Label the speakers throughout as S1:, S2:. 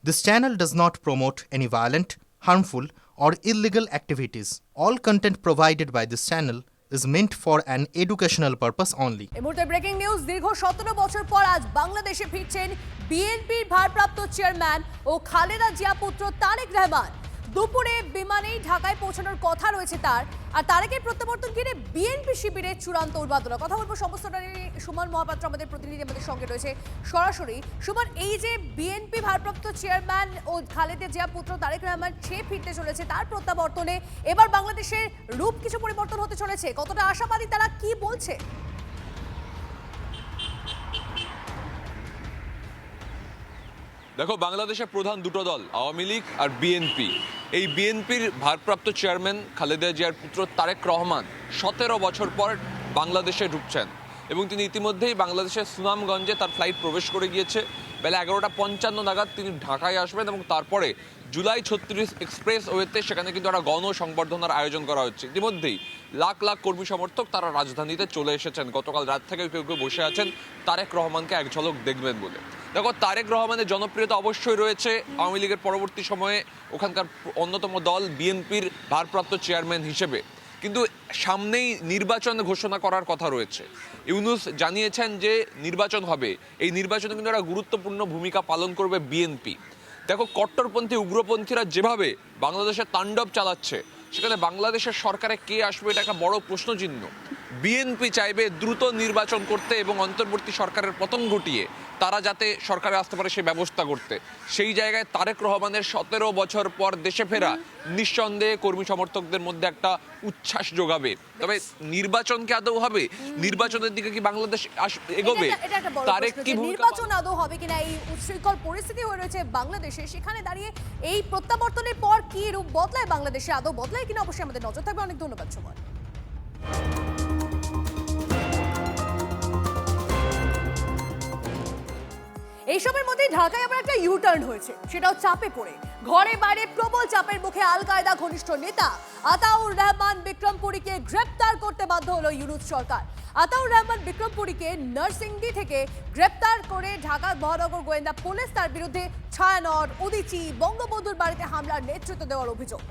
S1: This channel does not promote any violent, harmful, or illegal activities. All content provided by this channel is meant for an educational purpose only.
S2: এই মুহূর্তে breaking news. দীর্ঘ 17 বছর পর আজ বাংলাদেশে ফিরছেন বিএনপির ভারপ্রাপ্ত চেয়ারম্যান ও খালেদা জিয়া পুত্র তারেক রহমান। দুপুরে বিমানেই ঢাকায় পৌঁছানোর কথা রয়েছে তার। আর তারেকের প্রত্যাবর্তন ঘিরে বিএনপি শিবিরে চূড়ান্ত উন্মাদনা। কথা বলবো সমস্তটা নিয়ে। সুমন মহাপাত্র আমাদের প্রতিনিধি আমাদের সঙ্গে রয়েছে সরাসরি। সুমন, এই যে বিএনপি ভারপ্রাপ্ত চেয়ারম্যান ও খালেদা জিয়া পুত্র তারেক রহমান সে ফিরতে চলেছে, তার প্রত্যাবর্তনে এবার বাংলাদেশের রূপ কিছু পরিবর্তন হতে চলেছে, কতটা আশাবাদী, তারা কি বলছে?
S3: দেখো, বাংলাদেশের প্রধান দুটো দল আওয়ামী লীগ আর বিএনপি। এই বিএনপির ভারপ্রাপ্ত চেয়ারম্যান খালেদা জিয়ার পুত্র তারেক রহমান 17 বছর পর বাংলাদেশে ঢুকছেন এবং তিনি ইতিমধ্যেই বাংলাদেশের সুনামগঞ্জে তার ফ্লাইট প্রবেশ করে গিয়েছে। বেলা 11:55 নাগাদ তিনি ঢাকায় আসবেন এবং তারপরে জুলাই 36 এক্সপ্রেস ওয়েতে সেখানে কিন্তু একটা গণসংবর্ধনার আয়োজন করা হচ্ছে। ইতিমধ্যেই লাখ লাখ কর্মী সমর্থক তারা রাজধানীতে চলে এসেছেন। গতকাল রাত থেকে কেউ কেউ বসে আছেন তারেক রহমানকে এক ঝলক দেখবেন বলে। দেখো, তারেক রহমানের জনপ্রিয়তা অবশ্যই রয়েছে আওয়ামী লীগের পরবর্তী সময়ে ওখানকার অন্যতম দল বিএনপির ভারপ্রাপ্ত চেয়ারম্যান হিসেবে, কিন্তু সামনেই নির্বাচন ঘোষণা করার কথা রয়েছে। ইউনূস জানিয়েছেন যে নির্বাচন হবে, এই নির্বাচনে কিন্তু একটা গুরুত্বপূর্ণ ভূমিকা পালন করবে বিএনপি। দেখো, কট্টরপন্থী উগ্রপন্থীরা যেভাবে বাংলাদেশের তাণ্ডব চালাচ্ছে, সেখানে বাংলাদেশের সরকারে কে আসবে এটা একটা বড় প্রশ্নচিহ্ন। বিএনপি চাইবে দ্রুত নির্বাচন করতে এবং অন্তর্বর্তী সরকারের পতন ঘটিয়ে তারা যাতে সরকারে আসতে পারে সেই ব্যবস্থা করতে। সেই জায়গায় তারেক রহমানের 17 বছর পর দেশে ফেরা নিঃসন্দেহে কর্মী সমর্থকদের মধ্যে একটা উচ্ছ্বাস যোগাবে। তবে নির্বাচন কি আদৌ হবে? নির্বাচনের দিকে কি বাংলাদেশ এগোবে? তারেক কি
S2: নির্বাচন আদৌ হবে কিনা, এই উচ্ছৃঙ্খল পরিস্থিতি হয়ে রয়েছে বাংলাদেশে, সেখানে দাঁড়িয়ে এই প্রত্যাবর্তনের পর কি রূপ বদলায় বাংলাদেশে, আদৌ বদলায় কিনা অবশ্যই আমাদের নজর থাকবে। অনেক ধন্যবাদ সময়। এইসবের মধ্যে ঢাকায় আবার একটা ইউটার্ন হয়েছে, সেটাও চাপে পড়ে। ঘরে বাইরে প্রবল চাপের মুখে আল কায়দা ঘনিষ্ঠ নেতা আতাউর রহমান বিক্রমপুরীকে গ্রেপ্তার করতে বাধ্য হলো ইউনূস সরকার। আতাউর রহমান বিক্রমপুরীকে নরসিংদী থেকে গ্রেপ্তার করে ঢাকা মহানগর গোয়েন্দা পুলিশ তার বিরুদ্ধে ছায়ানট, উদীচী, বঙ্গবন্ধুর বাড়িতে হামলার নেতৃত্ব দেওয়ার অভিযোগ।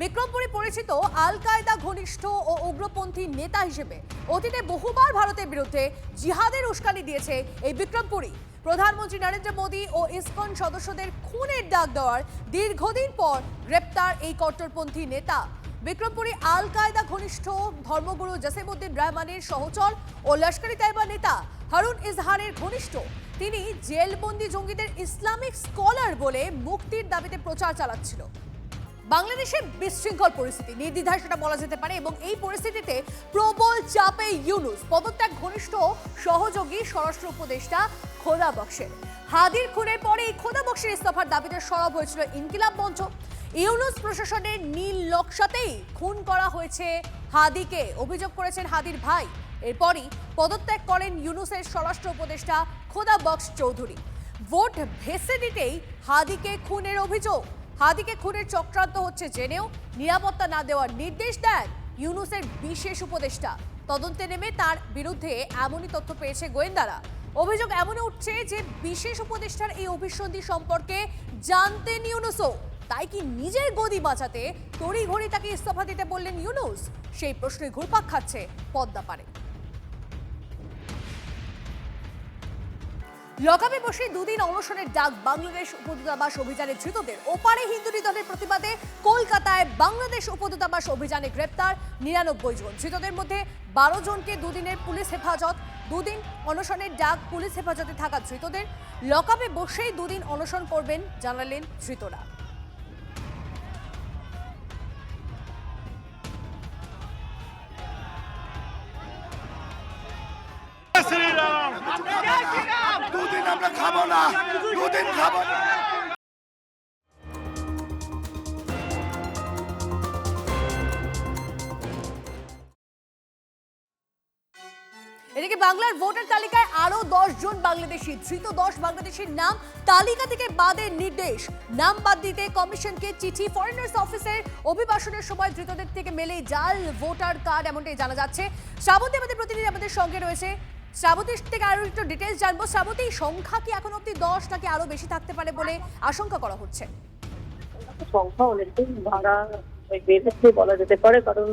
S2: বিক্রমপুরী পরিচিত আল কায়দা ঘনিষ্ঠ ও উগ্রপন্থী নেতা হিসেবে অতীতে বহুবার ভারতের বিরুদ্ধে জিহাদের উস্কানি দিয়েছে এই বিক্রমপুরী। প্রধানমন্ত্রী নরেন্দ্র মোদী ও ইসকন সদস্যদের খুনের ডাক দেওয়ার দীর্ঘদিন পর গ্রেপ্তার এই কট্টরপন্থী নেতা। বিক্রমপুরী আল কায়দা ঘনিষ্ঠ ধর্মগুরু জসিমউদ্দিন রহমানের সহচর ও লস্করি তাইবা নেতা হারুন ইজহারের ঘনিষ্ঠ। তিনি জেলবন্দি জঙ্গিদের ইসলামিক স্কলার বলে মুক্তির দাবিতে প্রচার চালাচ্ছিল। বাংলাদেশে বিশৃঙ্খল পরিস্থিতি, নির্দ্বিধায় সেটা বলা যেতে পারে, এবং এই পরিস্থিতিতে প্রবল চাপে ইউনূস পদত্যাগ ঘনিষ্ঠ সহযোগী স্বরাষ্ট্র উপদেষ্টা খোদা বক্সের। হাদির খুনের পরে এই খোদা বক্সের ইস্তফার দাবিতে সরব হয়েছিল ইনকিলাব মঞ্চ। ইউনূস প্রশাসনের নীল নকশাতেই খুন করা হয়েছে হাদিকে, অভিযোগ করেছেন হাদির ভাই। এরপরই পদত্যাগ করেন ইউনূসের স্বরাষ্ট্র উপদেষ্টা খোদা বক্স চৌধুরী। ভোট ভেসে দিতেই হাদিকে খুনের অভিযোগ। হাদিকে খুনের চক্রান্ত হচ্ছে জেনেও নিরাপত্তা না দেওয়ার নির্দেশ দেন ইউনূসের বিশেষ উপদেষ্টা। তদন্তে নেমে তার বিরুদ্ধে এমনই তথ্য পেয়েছে গোয়েন্দারা। অভিযোগ এমন উঠছে যে বিশেষ উপদেষ্টার এই অভিসন্ধি সম্পর্কে জানতেন ইউনূসও। তাই কি নিজের গদি বাঁচাতে তড়িঘড়ি তাকে ইস্তফা দিতে বললেন ইউনূস? সেই প্রশ্নে ঘুরপাক খাচ্ছে পদ্মাপাড়ে। লকআপে বসে দুদিন অনশনের ডাক বাংলাদেশ উপদূতাবাস অভিযানে ধৃতদের। ওপারে হিন্দু নিধনের প্রতিবাদে কলকাতায় বাংলাদেশ উপদূতাবাস অভিযানে গ্রেপ্তার 99 জন। ধৃতদের মধ্যে 12 জনকে দুদিনের পুলিশ হেফাজত। দুদিন অনশনের ডাক পুলিশ হেফাজতে থাকা ধৃতদের। লকআপে বসেই দুদিন অনশন করবেন জানালেন ধৃতরা।
S4: দুদিন আমরা খাবো না, দুদিন খাবো না।
S2: এদিকে বাংলার ভোটার তালিকায় আরো 10 জন বাংলাদেশি ধৃত। 10 বাংলাদেশির নাম তালিকা থেকে বাদের নির্দেশ। নাম বাদ দিতে কমিশনকে চিঠি। ফরেনার্স অফিসের অভিবাসনের সময় ধৃতদের থেকে মেলে জাল ভোটার কার্ড, এমনটাই জানা যাচ্ছে। শ্রাবন্তী আমাদের প্রতিনিধি আমাদের সঙ্গে রয়েছে। শ্রাবতীর থেকে আরো একটু ডিটেলস জানবো। শ্রাবতী, সংখ্যা কি এখন অব্দি 10 নাকি আরো বেশি থাকতে পারে বলে আশঙ্কা করা হচ্ছে?
S5: সংখ্যা অনেকটাই বেড়েছে বলা যেতে পারে, কারণ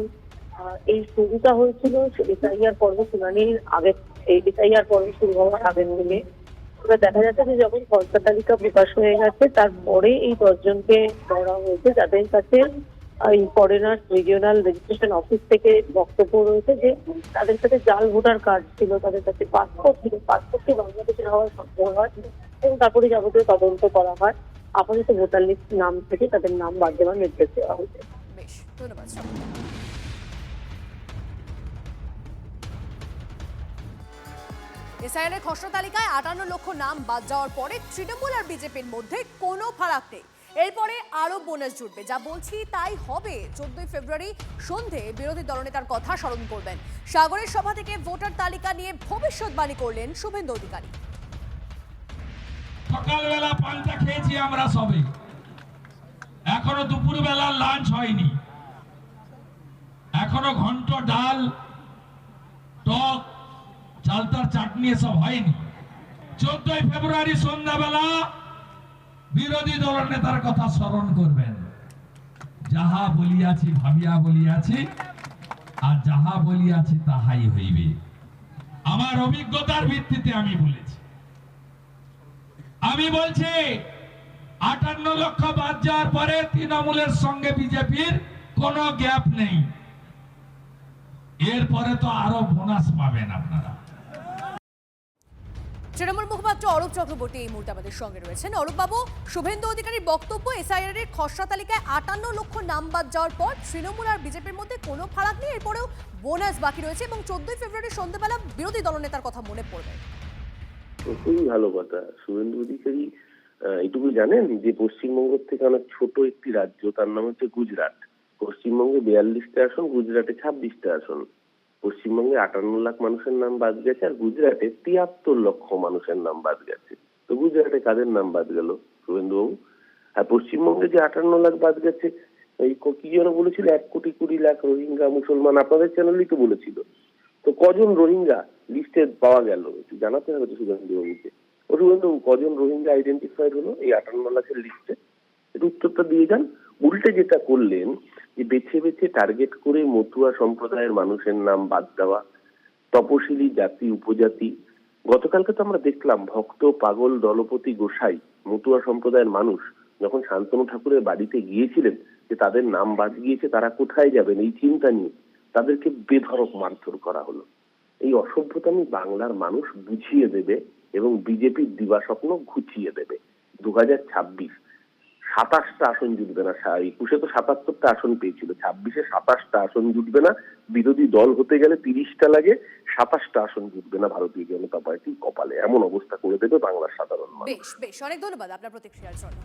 S5: এই শুরুটা হয়েছিল এসআইআর পর্ব শুনানির আগে, এই এসআইআর পর্ব শুরু হওয়ার আগে থেকে। এবার দেখা যাচ্ছে যে যখন খসড়া তালিকা প্রকাশ হয়ে গেছে তারপরে এই 10 জনকে ধরা হয়েছে, যাদের কাছে এই ফরেনার রিজিওনাল রেজিস্ট্রেশন অফিস থেকে বক্তব্য রয়েছে যে তাদের কাছে জাল ভোটার কার্ড ছিল, তাদের কাছে পাসপোর্ট ছিল, পাসপোর্টটি বাংলাদেশের হওয়ার সন্দেহ হয় এবং তারপরে যাবতীয় তদন্ত করা হয়। আপাতত ভোটার লিস্ট নাম থেকে তাদের নাম বাদ দেওয়ার নির্দেশ দেওয়া হয়েছে।
S2: বেশ, ধন্যবাদ শ্রাবতী। এসআইআর এর খসড়া তালিকায় 58 লক্ষ নাম বাদ যাওয়ার পরে তৃণমূল আর বিজেপির মধ্যে কোনো ফারাক নেই। এরপরে আরো বোনাস জুটবে, যা বলছি তাই হবে। 14 ফেব্রুয়ারি সন্ধে বিরোধী দলনেতার কথা স্মরণ করবেন। সাগরের সভা থেকে ভোটার তালিকা নিয়ে ভবিষ্যৎবাণী করলেন শুভেন্দু অধিকারী।
S6: সকালবেলা পান্তা খেয়েছি আমরা সবে, এখনো দুপুরবেলা লাঞ্চ হয়নি, এখনো ঘন্ট ডাল টক চালতার চাটনি এসব হয়নি। 14 ফেব্রুয়ারি সন্ধ্যাবেলা বিরোধী দলের নেতার কথা স্মরণ করবেন। যাহা বলিয়াছি ভাবিয়া বলিয়াছি, আর যাহা বলিয়াছি তাহাই হইবে। আমার অভিজ্ঞতার ভিত্তিতে আমি বলেছি। আমি বলছি 58 লক্ষ বাদ যাওয়ার পরে তৃণমূলের সঙ্গে বিজেপির কোনো গ্যাপ নেই। এরপরে তো আরো বোনাস পাবেন আপনারা।
S2: তৃণমূল মুখপাত্র অরূপ চক্রবর্তী এই মুহূর্তে আমাদের সঙ্গে রয়েছেন। অরূপ বাবু, শুভেন্দু অধিকারীর বক্তব্য, এসআইআর এর খসড়া তালিকায় 58 লক্ষ নাম বাদ যাওয়ার পর তৃণমূল আর বিজেপির মধ্যে কোনো ফারাক নেই, এরপরেও বোনাস বাকি রয়েছে এবং 14 ফেব্রুয়ারি সন্ধ্যাবেলা বিরোধী দলনেতার কথা মনে পড়বে।
S7: খুবই ভালো কথা। শুভেন্দু অধিকারী এইটুকু জানেন যে পশ্চিমবঙ্গ থেকে অনেক ছোট একটি রাজ্য, তার নাম হচ্ছে গুজরাট। পশ্চিমবঙ্গে 42টা আসন, গুজরাটে 26টা আসন। পশ্চিমবঙ্গে 58 লাখ মানুষের নাম বাদ গেছে, আর গুজরাটে 73 লক্ষ মানুষের নাম বাদ গেছে। তো গুজরাটে কাদের নাম বাদ গেল শুভেন্দু বাবু? আর পশ্চিমবঙ্গে যে 58 লাখ বাদ গেছে, এই কি যেন বলেছিল 1,20,00,000 রোহিঙ্গা মুসলমান, আপনাদের চ্যানেলই তো বলেছিল। তো কজন রোহিঙ্গা লিস্টে পাওয়া গেল একটু জানাতে হবে তো শুভেন্দু বাবুকে। ও শুভেন্দু বাবু, কজন রোহিঙ্গা আইডেন্টিফাইড হলো এই 58 লাখের লিস্টে? একটু উত্তরটা দিয়ে যান। উল্টে যেটা করলেন যে বেছে বেছে টার্গেট করে মতুয়া সম্প্রদায়ের মানুষের নাম বাদ দেওয়া, তপশিলি জাতি উপজাতি। গতকালকে তো আমরা দেখলাম ভক্ত পাগল দলপতি গোসাই মতুয়া সম্প্রদায়ের মানুষ যখন শান্তনু ঠাকুরের বাড়িতে গিয়েছিলেন যে তাদের নাম বাদ গিয়েছে, তারা কোথায় যাবেন এই চিন্তা নিয়ে তাদেরকে বেধড়ক মারধর করা হলো। এই অসভ্যতামি বাংলার মানুষ বুঝিয়ে দেবে এবং বিজেপির দিবাস্বপ্ন ঘুচিয়ে দেবে। 2026 27টা আসন জুটবে না। 21-এ তো 77টা আসন পেয়েছিল, 26-এ 27টা আসন জুটবে না। বিরোধী দল হতে গেলে 30টা লাগে, 27টা আসন জুটবে না ভারতীয় জনতা পার্টির কপালে। এমন অবস্থা করে দেবে বাংলার সাধারণ মানুষ।
S2: বেশ বেশ, অনেক ধন্যবাদ আপনার প্রতিক্রিয়ার জন্য।